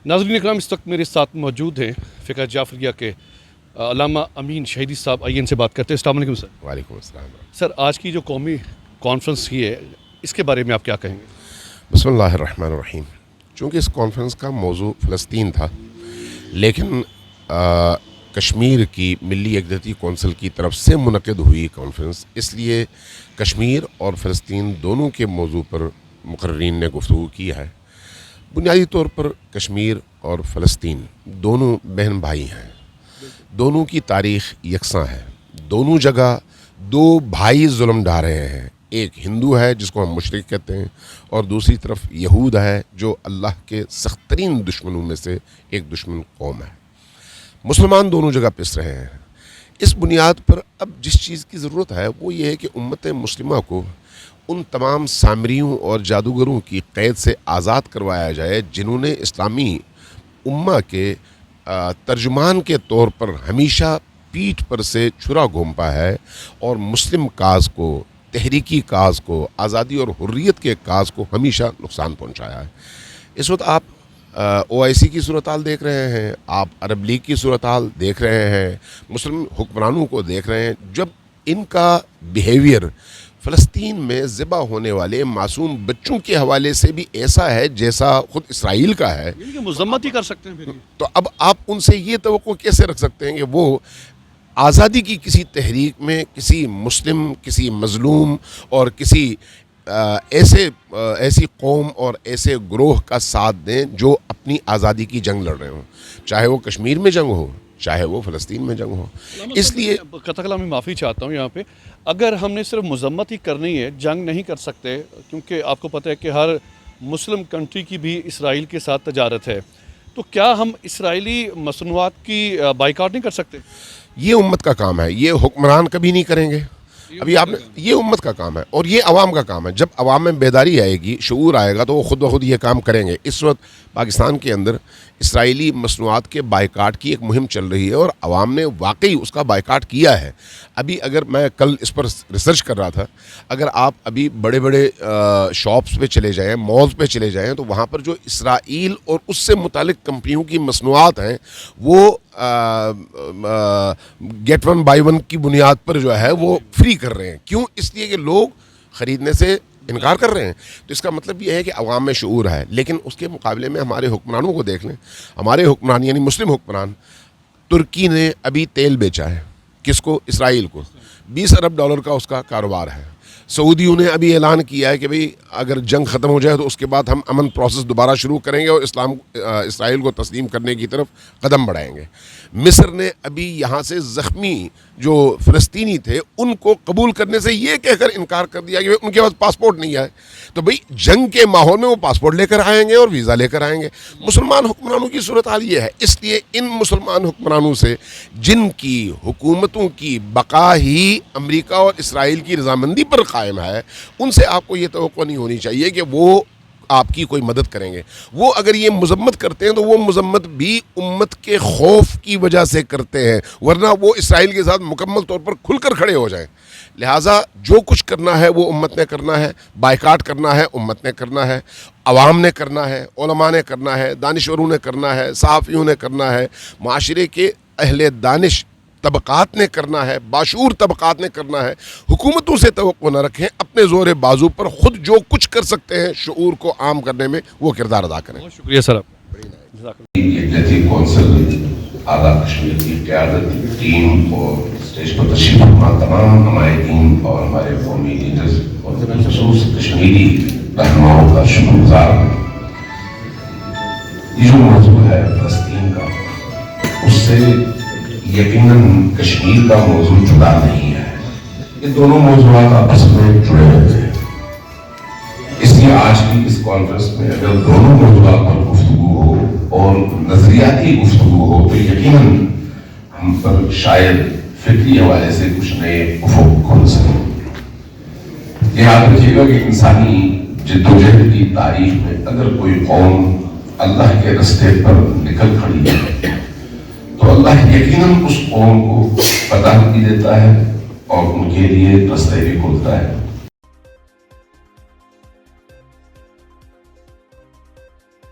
नाज़रीन इकराम, इस वक्त मेरे साथ मौजूद हैं फ़िक़्ह जाफ़रिया के अल्लामा अमीन शहीदी साहब। आइए इनसे बात करते हैं। अस्सलाम वालेकुम सर। वालेकुम अस्सलाम। सर, आज की जो कौमी कॉन्फ्रेंस हुई है, इसके बारे में आप क्या कहेंगे? बिस्मिल्लाहिर्रहमानिर्रहीम। चूँकि इस कॉन्फ्रेंस का मौजू फ़लस्तीन था, लेकिन कश्मीर की मिली यकजहती कौंसिल की तरफ से मुनक़िद हुई कॉन्फ्रेंस, इसलिए कश्मीर और फ़लस्तीन दोनों के मौजू पर मुक़र्रीरीन ने गुफ्तगू की है। बुनियादी तौर पर कश्मीर और फ़लस्तीन दोनों बहन भाई हैं, दोनों की तारीख़ यकसां है। दोनों जगह दो भाई जुल्म ढा रहे हैं। एक हिंदू है जिसको हम मुशरिक कहते हैं, और दूसरी तरफ यहूद है जो अल्लाह के सख्त तरीन दुश्मनों में से एक दुश्मन कौम है। मुसलमान दोनों जगह पिस रहे हैं। इस बुनियाद पर अब जिस चीज़ की ज़रूरत है वो ये है कि उम्मत मुस्लिमा को उन तमाम सामरियों और जादूगरों की क़ैद से आज़ाद करवाया जाए जिन्होंने इस्लामी उम्मा के तर्जुमान के तौर पर हमेशा पीठ पर से छुरा घोंपा है और मुस्लिम काज को, तहरीकी काज को, आज़ादी और हुर्रियत के काज को हमेशा नुकसान पहुँचाया है। इस वक्त आप OIC की सूरत हाल देख रहे हैं, आप अरब लीग की सूरत हाल देख रहे हैं, मुस्लिम हुक्मरानों को देख रहे हैं। जब इनका बिहेवियर फ़लस्तीन में ज़िबा होने वाले मासूम बच्चों के हवाले से भी ऐसा है जैसा ख़ुद इसराइल का है, मज़म्मत ही कर सकते हैं फिर। तो अब आप उनसे ये तवक्को कैसे रख सकते हैं कि वो आज़ादी की किसी तहरीक में किसी मुस्लिम, किसी मज़लूम और किसी ऐसी कौम और ऐसे ग्रोह का साथ दें जो अपनी आज़ादी की जंग लड़ रहे हों, चाहे वो कश्मीर में जंग हो, चाहे वो फ़लस्तीन में जंग हो। इसलिए कतकला मैं माफ़ी चाहता हूँ यहाँ पे, अगर हमने सिर्फ मज़म्मत ही करनी है, जंग नहीं कर सकते, क्योंकि आपको पता है कि हर मुस्लिम कंट्री की भी इसराइल के साथ तजारत है, तो क्या हम इसराइली मसनूआत की बाइकाट नहीं कर सकते? ये उम्मत का काम है, ये हुक्मरान कभी नहीं करेंगे। अभी आपने, ये उम्मत का काम है और ये अवाम का काम है। जब अवाम में बेदारी आएगी, शऊर आएगा, तो वो खुद ब खुद ये काम करेंगे। इस वक्त पाकिस्तान के अंदर इसराइली मसनूआत के बाइकाट की एक मुहिम चल रही है और अवाम ने वाकई उसका बाइकाट किया है। अभी अगर मैं कल इस पर रिसर्च कर रहा था, अगर आप अभी बड़े बड़े शॉप्स पे चले जाएँ, मॉल्स पे चले जाएँ, तो वहाँ पर जो इसराइल और उससे मुतालिक कंपनियों की मसनूआत हैं वो गेट वन बाई वन की बुनियाद पर जो है वो फ्री कर रहे हैं। क्यों? इसलिए कि लोग ख़रीदने से इनकार कर रहे हैं। तो इसका मतलब ये है कि अवाम में शऊर है। लेकिन उसके मुकाबले में हमारे हुक्मरानों को देख लें। हमारे हुक्मरान यानी मुस्लिम हुक्मरान, तुर्की ने अभी तेल बेचा है, किसको? इसराइल को। $20 अरब का उसका कारोबार है। सऊदियों ने अभी ऐलान किया है कि भाई अगर जंग ख़त्म हो जाए तो उसके बाद हम अमन प्रोसेस दोबारा शुरू करेंगे और इसराइल को तस्लीम करने की तरफ कदम बढ़ाएंगे। मिस्र ने अभी यहाँ से ज़ख्मी जो फ़लस्तीनी थे उनको कबूल करने से ये कहकर इनकार कर दिया कि उनके पास पासपोर्ट नहीं है। तो भाई जंग के माहौल में वो पासपोर्ट लेकर आएंगे और वीज़ा लेकर आएंगे। मुसलमान हुक्मरानों की सूरत हाल ये है। इसलिए इन मुसलमान हुक्मरानों से जिनकी हुकूमतों की बका ही अमेरिका और इसराइल की रजामंदी पर कायम है, उनसे आपको ये तवक्को नहीं होनी चाहिए कि वो आपकी कोई मदद करेंगे। वो अगर ये मजम्मत करते हैं तो वो मजम्मत भी उम्मत के खौफ की वजह से करते हैं, वरना वो इसराइल के साथ मुकम्मल तौर पर खुलकर खड़े हो जाएं। लिहाजा जो कुछ करना है वो उम्मत ने करना है, बाइकाट करना है उम्मत ने करना है, अवाम ने करना है, उलमा ने करना है, दानिश्वरों ने करना है, सहाफ़ियों ने करना है, माशरे के अहले दानिश तबक़ात ने करना है, बाशूर तबक़ात ने करना है। हुकूमतों से तवक्को न रखें, अपने ज़ोर बाजू पर ख़ुद जो कुछ कर सकते हैं शऊर को आम करने में वो किरदार अदा करें। बहुत शुक्रिया सर। यकजहती कौंसिल आला कश्मीर की क़यादत टीम और स्टेज पर तशरीफ़ फरमा तमाम नुमाइंदीन और हमारे कौमी लीडर्स और बिलख़ुसूस कश्मीरी रहनुमाओं का शुक्रगुज़ार हूँ। ये जो मौजू है फ़लस्तीन का, उससे यकीनन कश्मीर का मौजू जुड़ा नहीं है। ये दोनों मौजूआत आपस में जुड़े हुए हैं। इसलिए आज की इस कॉन्फ्रेंस में अगर दोनों मौजूआत पर गुफ्तगू हो और नजरियाती गुफ्तगू हो तो यकीनन हम पर शायद फिक्री हवाले से कुछ नए उफ़ुक़ खुल सकें। याद रखिएगा कि इंसानी जद्दोजहद की तारीख में अगर कोई कौम अल्लाह के रास्ते पर निकल खड़ी है तो अल्लाह यकीनन उस कौम को पता भी देता है और उनके लिए रास्ते भी खोलता है।